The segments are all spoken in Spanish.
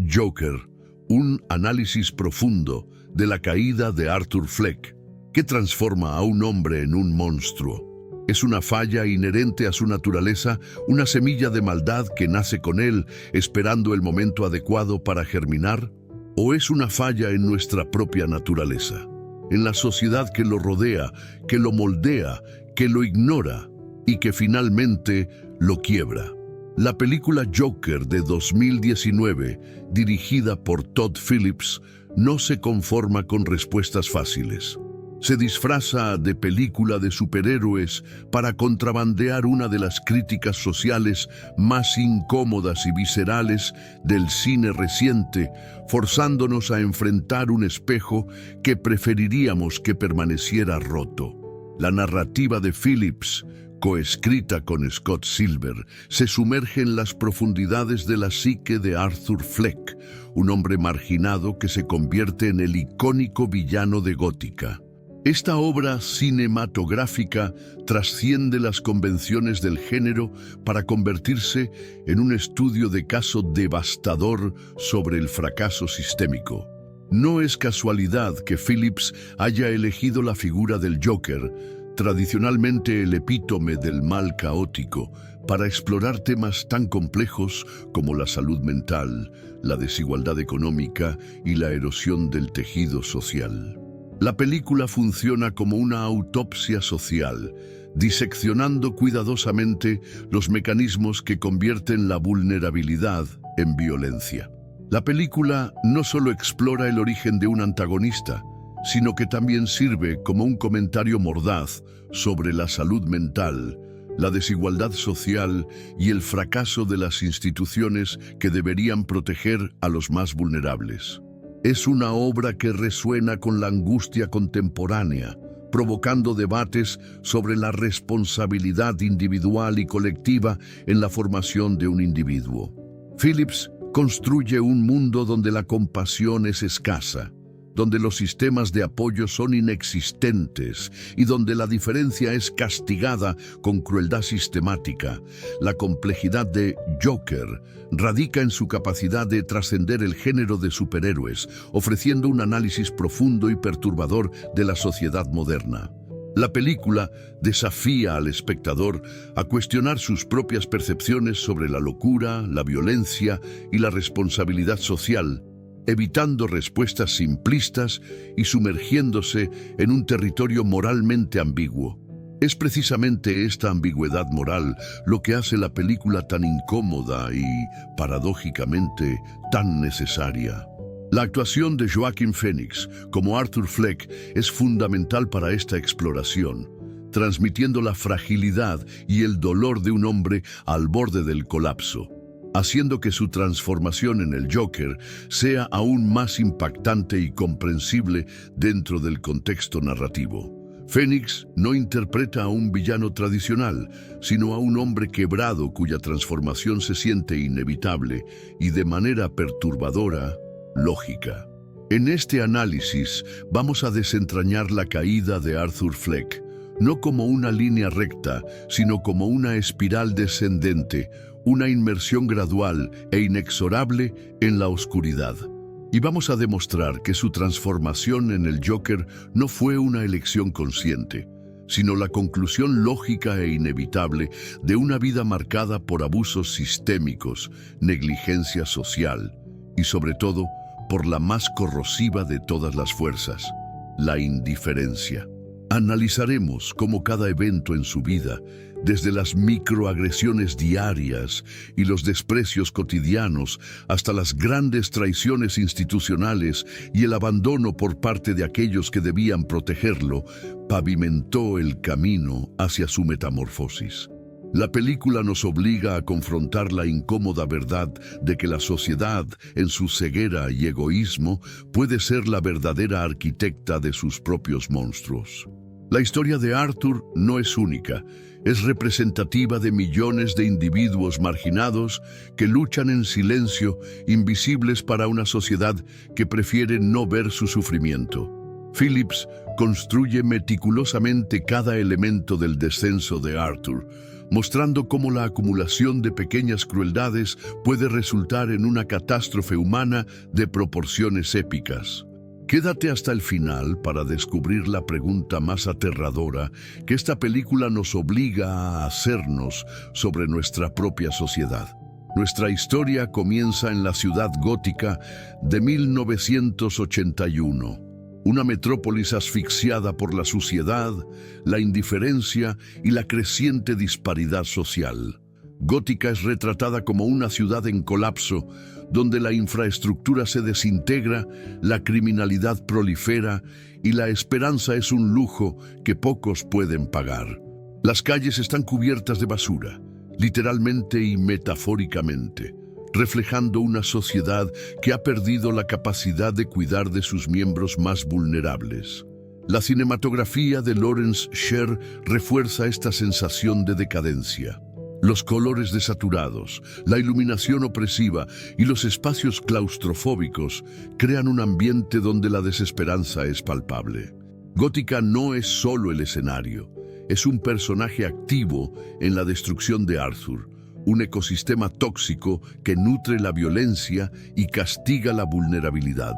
Joker, un análisis profundo de la caída de Arthur Fleck, que transforma a un hombre en un monstruo. ¿Es una falla inherente a su naturaleza, una semilla de maldad que nace con él, esperando el momento adecuado para germinar? ¿O es una falla en nuestra propia naturaleza, en la sociedad que lo rodea, que lo moldea, que lo ignora y que finalmente lo quiebra? La película Joker de 2019, dirigida por Todd Phillips, no se conforma con respuestas fáciles. Se disfraza de película de superhéroes para contrabandear una de las críticas sociales más incómodas y viscerales del cine reciente, forzándonos a enfrentar un espejo que preferiríamos que permaneciera roto. La narrativa de Phillips, coescrita con Scott Silver, se sumerge en las profundidades de la psique de Arthur Fleck, un hombre marginado que se convierte en el icónico villano de Gótica. Esta obra cinematográfica trasciende las convenciones del género para convertirse en un estudio de caso devastador sobre el fracaso sistémico. No es casualidad que Phillips haya elegido la figura del Joker, tradicionalmente el epítome del mal caótico, para explorar temas tan complejos como la salud mental, la desigualdad económica y la erosión del tejido social. La película funciona como una autopsia social, diseccionando cuidadosamente los mecanismos que convierten la vulnerabilidad en violencia. La película no solo explora el origen de un antagonista, sino que también sirve como un comentario mordaz sobre la salud mental, la desigualdad social y el fracaso de las instituciones que deberían proteger a los más vulnerables. Es una obra que resuena con la angustia contemporánea, provocando debates sobre la responsabilidad individual y colectiva en la formación de un individuo. Phillips construye un mundo donde la compasión es escasa, donde los sistemas de apoyo son inexistentes y donde la diferencia es castigada con crueldad sistemática. La complejidad de Joker radica en su capacidad de trascender el género de superhéroes, ofreciendo un análisis profundo y perturbador de la sociedad moderna. La película desafía al espectador a cuestionar sus propias percepciones sobre la locura, la violencia y la responsabilidad social, evitando respuestas simplistas y sumergiéndose en un territorio moralmente ambiguo. Es precisamente esta ambigüedad moral lo que hace la película tan incómoda y, paradójicamente, tan necesaria. La actuación de Joaquin Phoenix como Arthur Fleck es fundamental para esta exploración, transmitiendo la fragilidad y el dolor de un hombre al borde del colapso, haciendo que su transformación en el Joker sea aún más impactante y comprensible dentro del contexto narrativo. Phoenix no interpreta a un villano tradicional, sino a un hombre quebrado cuya transformación se siente inevitable y de manera perturbadora, lógica. En este análisis vamos a desentrañar la caída de Arthur Fleck, no como una línea recta, sino como una espiral descendente, una inmersión gradual e inexorable en la oscuridad. Y vamos a demostrar que su transformación en el Joker no fue una elección consciente, sino la conclusión lógica e inevitable de una vida marcada por abusos sistémicos, negligencia social y, sobre todo, por la más corrosiva de todas las fuerzas, la indiferencia. Analizaremos cómo cada evento en su vida, desde las microagresiones diarias y los desprecios cotidianos hasta las grandes traiciones institucionales y el abandono por parte de aquellos que debían protegerlo, pavimentó el camino hacia su metamorfosis. La película nos obliga a confrontar la incómoda verdad de que la sociedad, en su ceguera y egoísmo, puede ser la verdadera arquitecta de sus propios monstruos. La historia de Arthur no es única, es representativa de millones de individuos marginados que luchan en silencio, invisibles para una sociedad que prefiere no ver su sufrimiento. Phillips construye meticulosamente cada elemento del descenso de Arthur, mostrando cómo la acumulación de pequeñas crueldades puede resultar en una catástrofe humana de proporciones épicas. Quédate hasta el final para descubrir la pregunta más aterradora que esta película nos obliga a hacernos sobre nuestra propia sociedad. Nuestra historia comienza en la ciudad gótica de 1981, una metrópolis asfixiada por la suciedad, la indiferencia y la creciente disparidad social. Gótica es retratada como una ciudad en colapso, donde la infraestructura se desintegra, la criminalidad prolifera y la esperanza es un lujo que pocos pueden pagar. Las calles están cubiertas de basura, literalmente y metafóricamente, reflejando una sociedad que ha perdido la capacidad de cuidar de sus miembros más vulnerables. La cinematografía de Lawrence Sher refuerza esta sensación de decadencia. Los colores desaturados, la iluminación opresiva y los espacios claustrofóbicos crean un ambiente donde la desesperanza es palpable. Gótica no es solo el escenario, es un personaje activo en la destrucción de Arthur, un ecosistema tóxico que nutre la violencia y castiga la vulnerabilidad.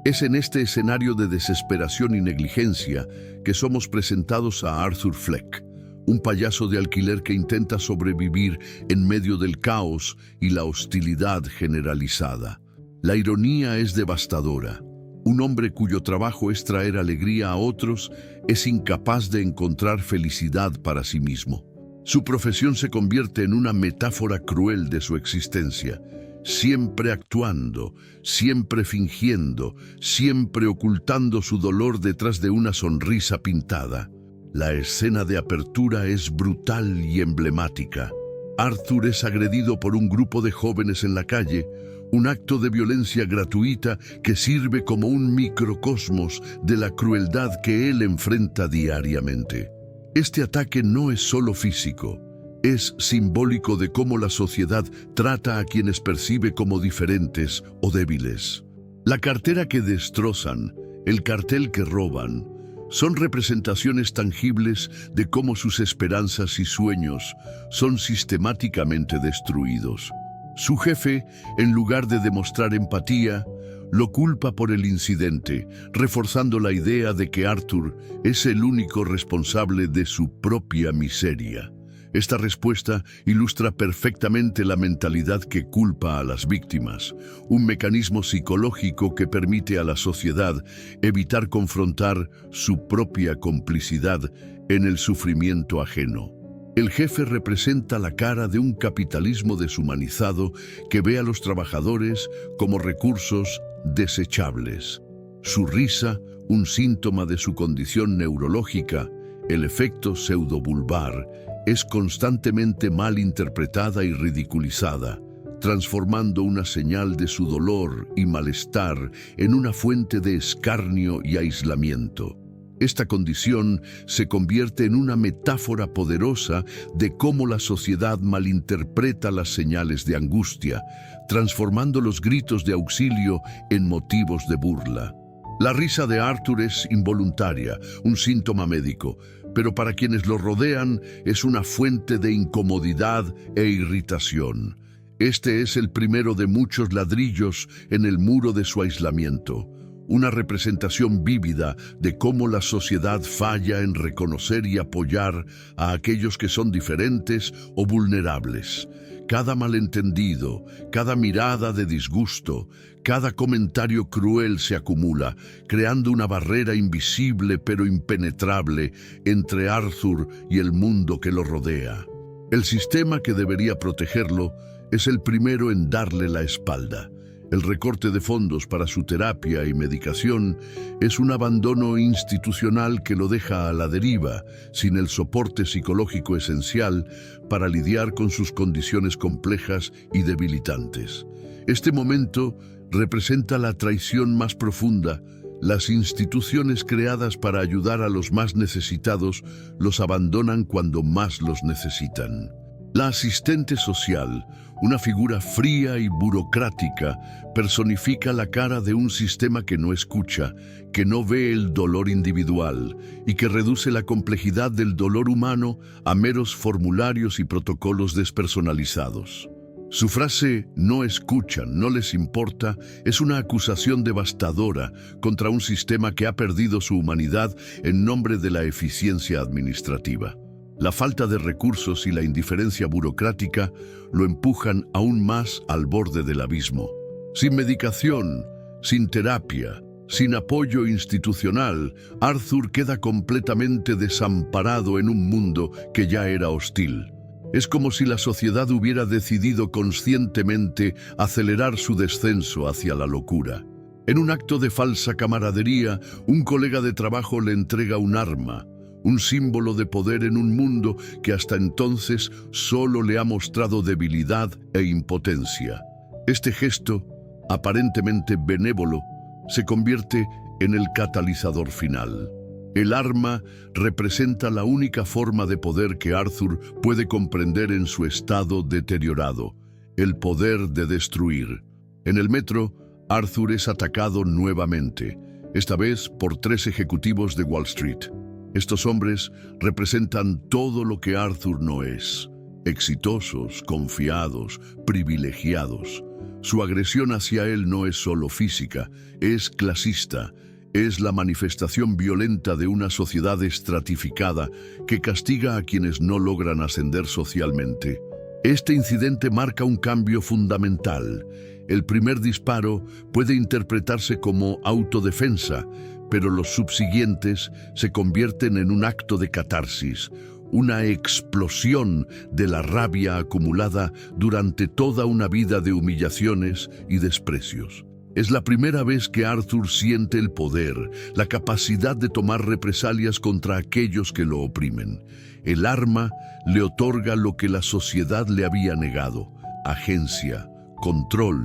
Es en este escenario de desesperación y negligencia que somos presentados a Arthur Fleck, un payaso de alquiler que intenta sobrevivir en medio del caos y la hostilidad generalizada. La ironía es devastadora. Un hombre cuyo trabajo es traer alegría a otros es incapaz de encontrar felicidad para sí mismo. Su profesión se convierte en una metáfora cruel de su existencia, siempre actuando, siempre fingiendo, siempre ocultando su dolor detrás de una sonrisa pintada. La escena de apertura es brutal y emblemática. Arthur es agredido por un grupo de jóvenes en la calle, un acto de violencia gratuita que sirve como un microcosmos de la crueldad que él enfrenta diariamente. Este ataque no es solo físico, es simbólico de cómo la sociedad trata a quienes percibe como diferentes o débiles. La cartera que destrozan, el cartel que roban, son representaciones tangibles de cómo sus esperanzas y sueños son sistemáticamente destruidos. Su jefe, en lugar de demostrar empatía, lo culpa por el incidente, reforzando la idea de que Arthur es el único responsable de su propia miseria. Esta respuesta ilustra perfectamente la mentalidad que culpa a las víctimas, un mecanismo psicológico que permite a la sociedad evitar confrontar su propia complicidad en el sufrimiento ajeno. El jefe representa la cara de un capitalismo deshumanizado que ve a los trabajadores como recursos desechables. Su risa, un síntoma de su condición neurológica, el efecto pseudovulvar, es constantemente mal interpretada y ridiculizada, transformando una señal de su dolor y malestar en una fuente de escarnio y aislamiento. Esta condición se convierte en una metáfora poderosa de cómo la sociedad malinterpreta las señales de angustia, transformando los gritos de auxilio en motivos de burla. La risa de Arthur es involuntaria, un síntoma médico, pero para quienes lo rodean es una fuente de incomodidad e irritación. Este es el primero de muchos ladrillos en el muro de su aislamiento, una representación vívida de cómo la sociedad falla en reconocer y apoyar a aquellos que son diferentes o vulnerables. Cada malentendido, cada mirada de disgusto, cada comentario cruel se acumula, creando una barrera invisible pero impenetrable entre Arthur y el mundo que lo rodea. El sistema que debería protegerlo es el primero en darle la espalda. El recorte de fondos para su terapia y medicación es un abandono institucional que lo deja a la deriva, sin el soporte psicológico esencial para lidiar con sus condiciones complejas y debilitantes. Este momento representa la traición más profunda. Las instituciones creadas para ayudar a los más necesitados los abandonan cuando más los necesitan. La asistente social, Una figura fría y burocrática personifica la cara de un sistema que no escucha, que no ve el dolor individual y que reduce la complejidad del dolor humano a meros formularios y protocolos despersonalizados. Su frase "no escuchan, no les importa" es una acusación devastadora contra un sistema que ha perdido su humanidad en nombre de la eficiencia administrativa. La falta de recursos y la indiferencia burocrática lo empujan aún más al borde del abismo. Sin medicación, sin terapia, sin apoyo institucional, Arthur queda completamente desamparado en un mundo que ya era hostil. Es como si la sociedad hubiera decidido conscientemente acelerar su descenso hacia la locura. En un acto de falsa camaradería, un colega de trabajo le entrega un arma, un símbolo de poder en un mundo que hasta entonces solo le ha mostrado debilidad e impotencia. Este gesto, aparentemente benévolo, se convierte en el catalizador final. El arma representa la única forma de poder que Arthur puede comprender en su estado deteriorado, el poder de destruir. En el metro, Arthur es atacado nuevamente, esta vez por 3 ejecutivos de Wall Street. Estos hombres representan todo lo que Arthur no es: exitosos, confiados, privilegiados. Su agresión hacia él no es solo física, es clasista. Es la manifestación violenta de una sociedad estratificada que castiga a quienes no logran ascender socialmente. Este incidente marca un cambio fundamental. El primer disparo puede interpretarse como autodefensa, pero los subsiguientes se convierten en un acto de catarsis, una explosión de la rabia acumulada durante toda una vida de humillaciones y desprecios. Es la primera vez que Arthur siente el poder, la capacidad de tomar represalias contra aquellos que lo oprimen. El arma le otorga lo que la sociedad le había negado: agencia, control,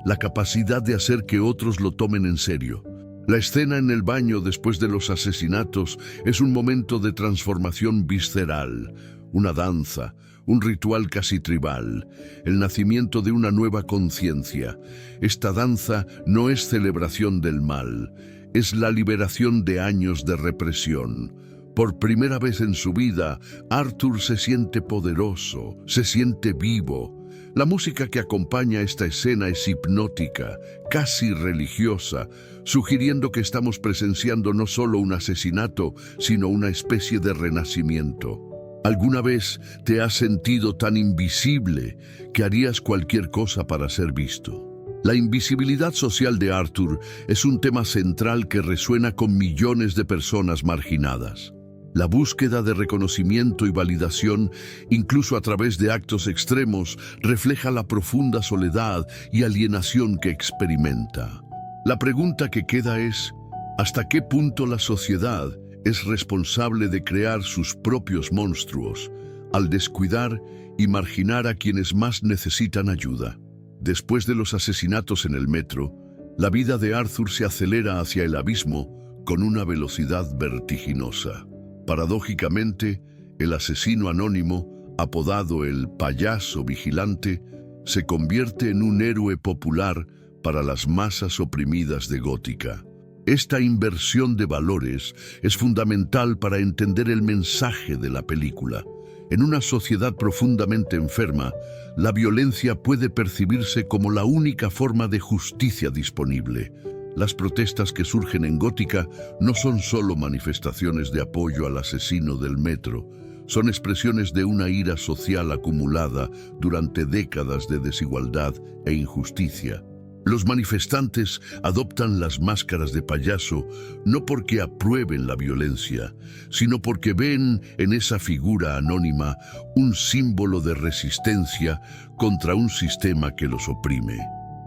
la capacidad de hacer que otros lo tomen en serio. La escena en el baño después de los asesinatos es un momento de transformación visceral, una danza, un ritual casi tribal, el nacimiento de una nueva conciencia. Esta danza no es celebración del mal, es la liberación de años de represión. Por primera vez en su vida, Arthur se siente poderoso, se siente vivo. La música que acompaña esta escena es hipnótica, casi religiosa, sugiriendo que estamos presenciando no solo un asesinato, sino una especie de renacimiento. ¿Alguna vez te has sentido tan invisible que harías cualquier cosa para ser visto? La invisibilidad social de Arthur es un tema central que resuena con millones de personas marginadas. La búsqueda de reconocimiento y validación, incluso a través de actos extremos, refleja la profunda soledad y alienación que experimenta. La pregunta que queda es: ¿hasta qué punto la sociedad es responsable de crear sus propios monstruos al descuidar y marginar a quienes más necesitan ayuda? Después de los asesinatos en el metro, la vida de Arthur se acelera hacia el abismo con una velocidad vertiginosa. Paradójicamente, el asesino anónimo, apodado el payaso vigilante, se convierte en un héroe popular para las masas oprimidas de Gótica. Esta inversión de valores es fundamental para entender el mensaje de la película. En una sociedad profundamente enferma, la violencia puede percibirse como la única forma de justicia disponible. Las protestas que surgen en Gótica no son solo manifestaciones de apoyo al asesino del metro, son expresiones de una ira social acumulada durante décadas de desigualdad e injusticia. Los manifestantes adoptan las máscaras de payaso no porque aprueben la violencia, sino porque ven en esa figura anónima un símbolo de resistencia contra un sistema que los oprime.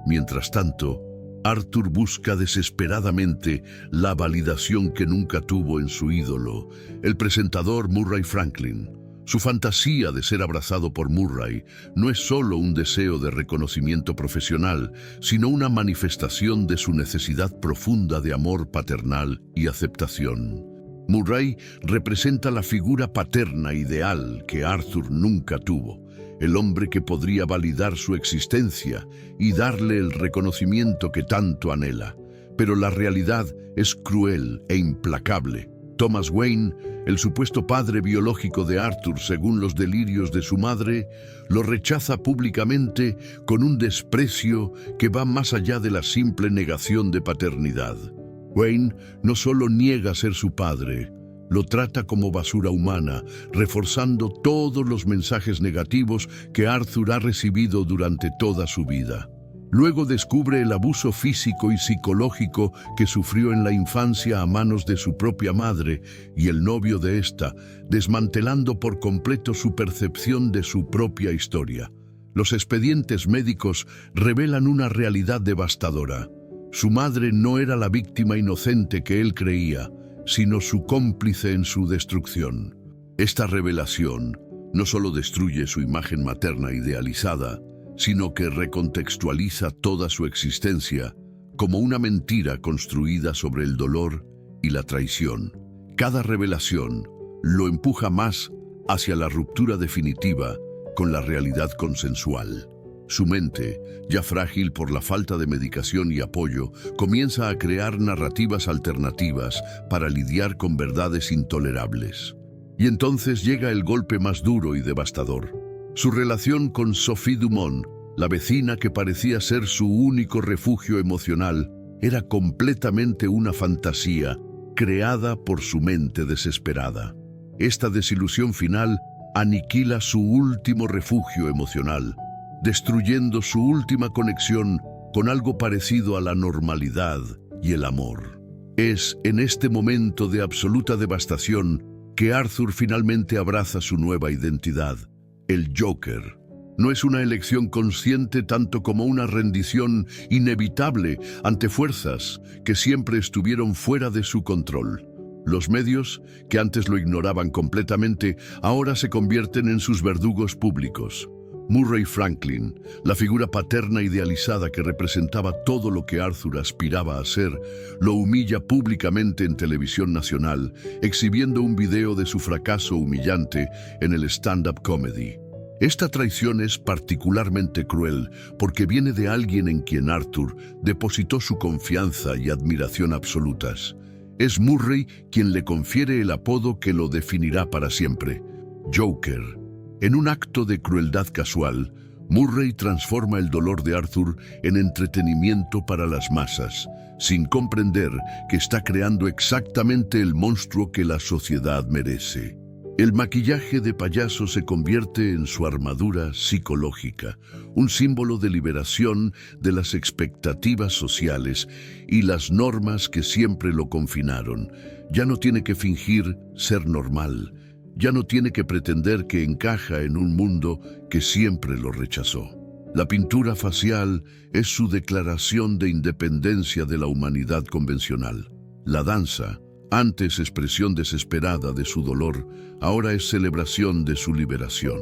Mientras tanto, Arthur busca desesperadamente la validación que nunca tuvo en su ídolo, el presentador Murray Franklin. Su fantasía de ser abrazado por Murray no es solo un deseo de reconocimiento profesional, sino una manifestación de su necesidad profunda de amor paternal y aceptación. Murray representa la figura paterna ideal que Arthur nunca tuvo. el hombre que podría validar su existencia y darle el reconocimiento que tanto anhela. Pero la realidad es cruel e implacable. Thomas Wayne, el supuesto padre biológico de Arthur según los delirios de su madre, lo rechaza públicamente con un desprecio que va más allá de la simple negación de paternidad. Wayne no solo niega ser su padre, lo trata como basura humana, reforzando todos los mensajes negativos que Arthur ha recibido durante toda su vida. Luego descubre el abuso físico y psicológico que sufrió en la infancia a manos de su propia madre y el novio de ésta, desmantelando por completo su percepción de su propia historia. Los expedientes médicos revelan una realidad devastadora. Su madre no era la víctima inocente que él creía, sino su cómplice en su destrucción. Esta revelación no solo destruye su imagen materna idealizada, sino que recontextualiza toda su existencia como una mentira construida sobre el dolor y la traición. Cada revelación lo empuja más hacia la ruptura definitiva con la realidad consensual. Su mente, ya frágil por la falta de medicación y apoyo, comienza a crear narrativas alternativas para lidiar con verdades intolerables. Y entonces llega el golpe más duro y devastador. Su relación con Sophie Dumont, la vecina que parecía ser su único refugio emocional, era completamente una fantasía creada por su mente desesperada. Esta desilusión final aniquila su último refugio emocional, destruyendo su última conexión con algo parecido a la normalidad y el amor. Es en este momento de absoluta devastación que Arthur finalmente abraza su nueva identidad, el Joker. No es una elección consciente tanto como una rendición inevitable ante fuerzas que siempre estuvieron fuera de su control. Los medios, que antes lo ignoraban completamente, ahora se convierten en sus verdugos públicos. Murray Franklin, la figura paterna idealizada que representaba todo lo que Arthur aspiraba a ser, lo humilla públicamente en televisión nacional, exhibiendo un video de su fracaso humillante en el stand-up comedy. Esta traición es particularmente cruel porque viene de alguien en quien Arthur depositó su confianza y admiración absolutas. Es Murray quien le confiere el apodo que lo definirá para siempre, Joker. En un acto de crueldad casual, Murray transforma el dolor de Arthur en entretenimiento para las masas, sin comprender que está creando exactamente el monstruo que la sociedad merece. El maquillaje de payaso se convierte en su armadura psicológica, un símbolo de liberación de las expectativas sociales y las normas que siempre lo confinaron. Ya no tiene que fingir ser normal, ya no tiene que pretender que encaja en un mundo que siempre lo rechazó. La pintura facial es su declaración de independencia de la humanidad convencional. La danza, antes expresión desesperada de su dolor, ahora es celebración de su liberación.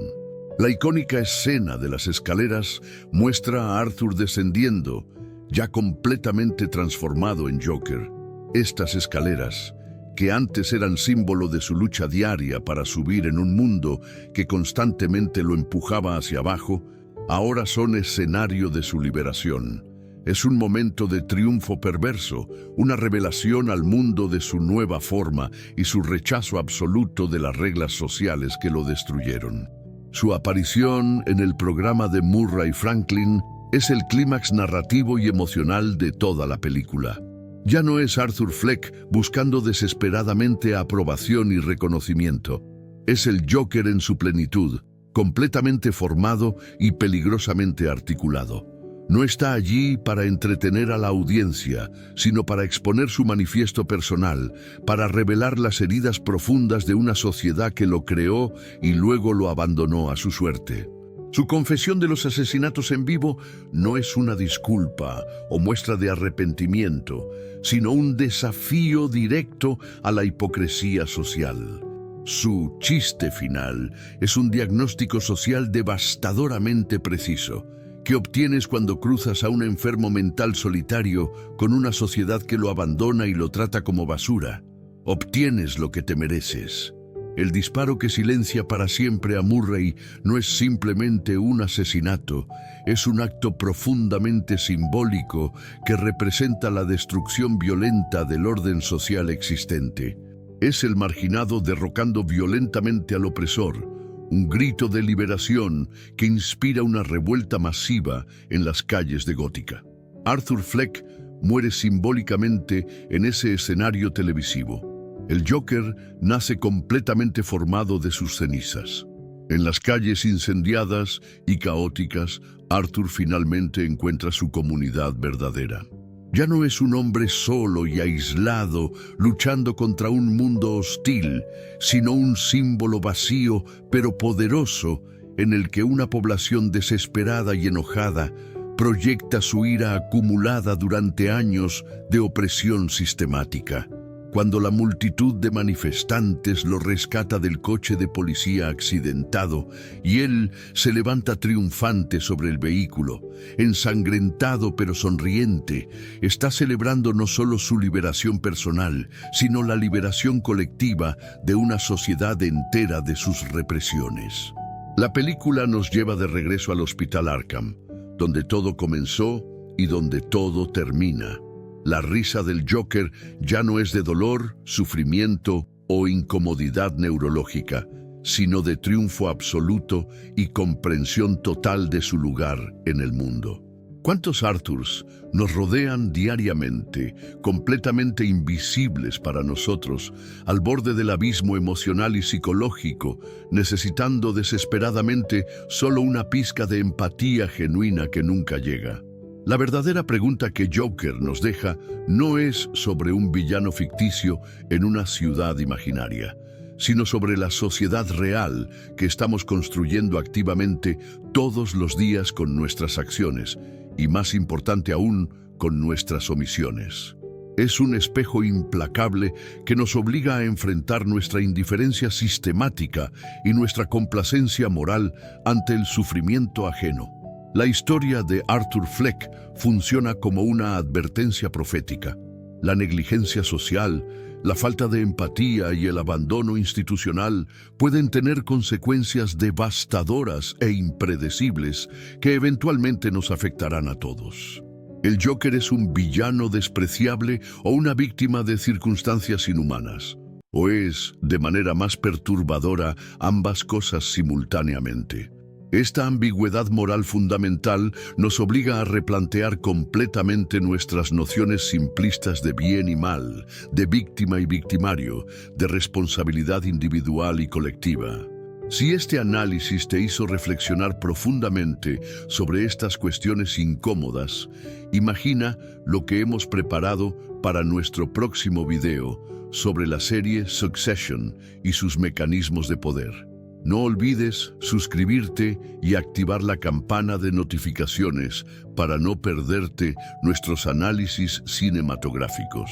La icónica escena de las escaleras muestra a Arthur descendiendo, ya completamente transformado en Joker. Estas escaleras, que antes eran símbolo de su lucha diaria para subir en un mundo que constantemente lo empujaba hacia abajo, ahora son escenario de su liberación. Es un momento de triunfo perverso, una revelación al mundo de su nueva forma y su rechazo absoluto de las reglas sociales que lo destruyeron. Su aparición en el programa de Murray Franklin es el clímax narrativo y emocional de toda la película. Ya no es Arthur Fleck buscando desesperadamente aprobación y reconocimiento. Es el Joker en su plenitud, completamente formado y peligrosamente articulado. No está allí para entretener a la audiencia, sino para exponer su manifiesto personal, para revelar las heridas profundas de una sociedad que lo creó y luego lo abandonó a su suerte. Su confesión de los asesinatos en vivo no es una disculpa o muestra de arrepentimiento, sino un desafío directo a la hipocresía social. Su chiste final es un diagnóstico social devastadoramente preciso, que obtienes cuando cruzas a un enfermo mental solitario con una sociedad que lo abandona y lo trata como basura. Obtienes lo que te mereces. El disparo que silencia para siempre a Murray no es simplemente un asesinato, es un acto profundamente simbólico que representa la destrucción violenta del orden social existente. Es el marginado derrocando violentamente al opresor, un grito de liberación que inspira una revuelta masiva en las calles de Gótica. Arthur Fleck muere simbólicamente en ese escenario televisivo. El Joker nace completamente formado de sus cenizas. En las calles incendiadas y caóticas, Arthur finalmente encuentra su comunidad verdadera. Ya no es un hombre solo y aislado, luchando contra un mundo hostil, sino un símbolo vacío pero poderoso en el que una población desesperada y enojada proyecta su ira acumulada durante años de opresión sistemática. Cuando la multitud de manifestantes lo rescata del coche de policía accidentado y él se levanta triunfante sobre el vehículo, ensangrentado pero sonriente, está celebrando no solo su liberación personal, sino la liberación colectiva de una sociedad entera de sus represiones. La película nos lleva de regreso al Hospital Arkham, donde todo comenzó y donde todo termina. La risa del Joker ya no es de dolor, sufrimiento o incomodidad neurológica, sino de triunfo absoluto y comprensión total de su lugar en el mundo. ¿Cuántos Arthurs nos rodean diariamente, completamente invisibles para nosotros, al borde del abismo emocional y psicológico, necesitando desesperadamente solo una pizca de empatía genuina que nunca llega? La verdadera pregunta que Joker nos deja no es sobre un villano ficticio en una ciudad imaginaria, sino sobre la sociedad real que estamos construyendo activamente todos los días con nuestras acciones y, más importante aún, con nuestras omisiones. Es un espejo implacable que nos obliga a enfrentar nuestra indiferencia sistemática y nuestra complacencia moral ante el sufrimiento ajeno. La historia de Arthur Fleck funciona como una advertencia profética. La negligencia social, la falta de empatía y el abandono institucional pueden tener consecuencias devastadoras e impredecibles que eventualmente nos afectarán a todos. ¿El Joker es un villano despreciable o una víctima de circunstancias inhumanas? ¿O es, de manera más perturbadora, ambas cosas simultáneamente? Esta ambigüedad moral fundamental nos obliga a replantear completamente nuestras nociones simplistas de bien y mal, de víctima y victimario, de responsabilidad individual y colectiva. Si este análisis te hizo reflexionar profundamente sobre estas cuestiones incómodas, imagina lo que hemos preparado para nuestro próximo video sobre la serie Succession y sus mecanismos de poder. No olvides suscribirte y activar la campana de notificaciones para no perderte nuestros análisis cinematográficos.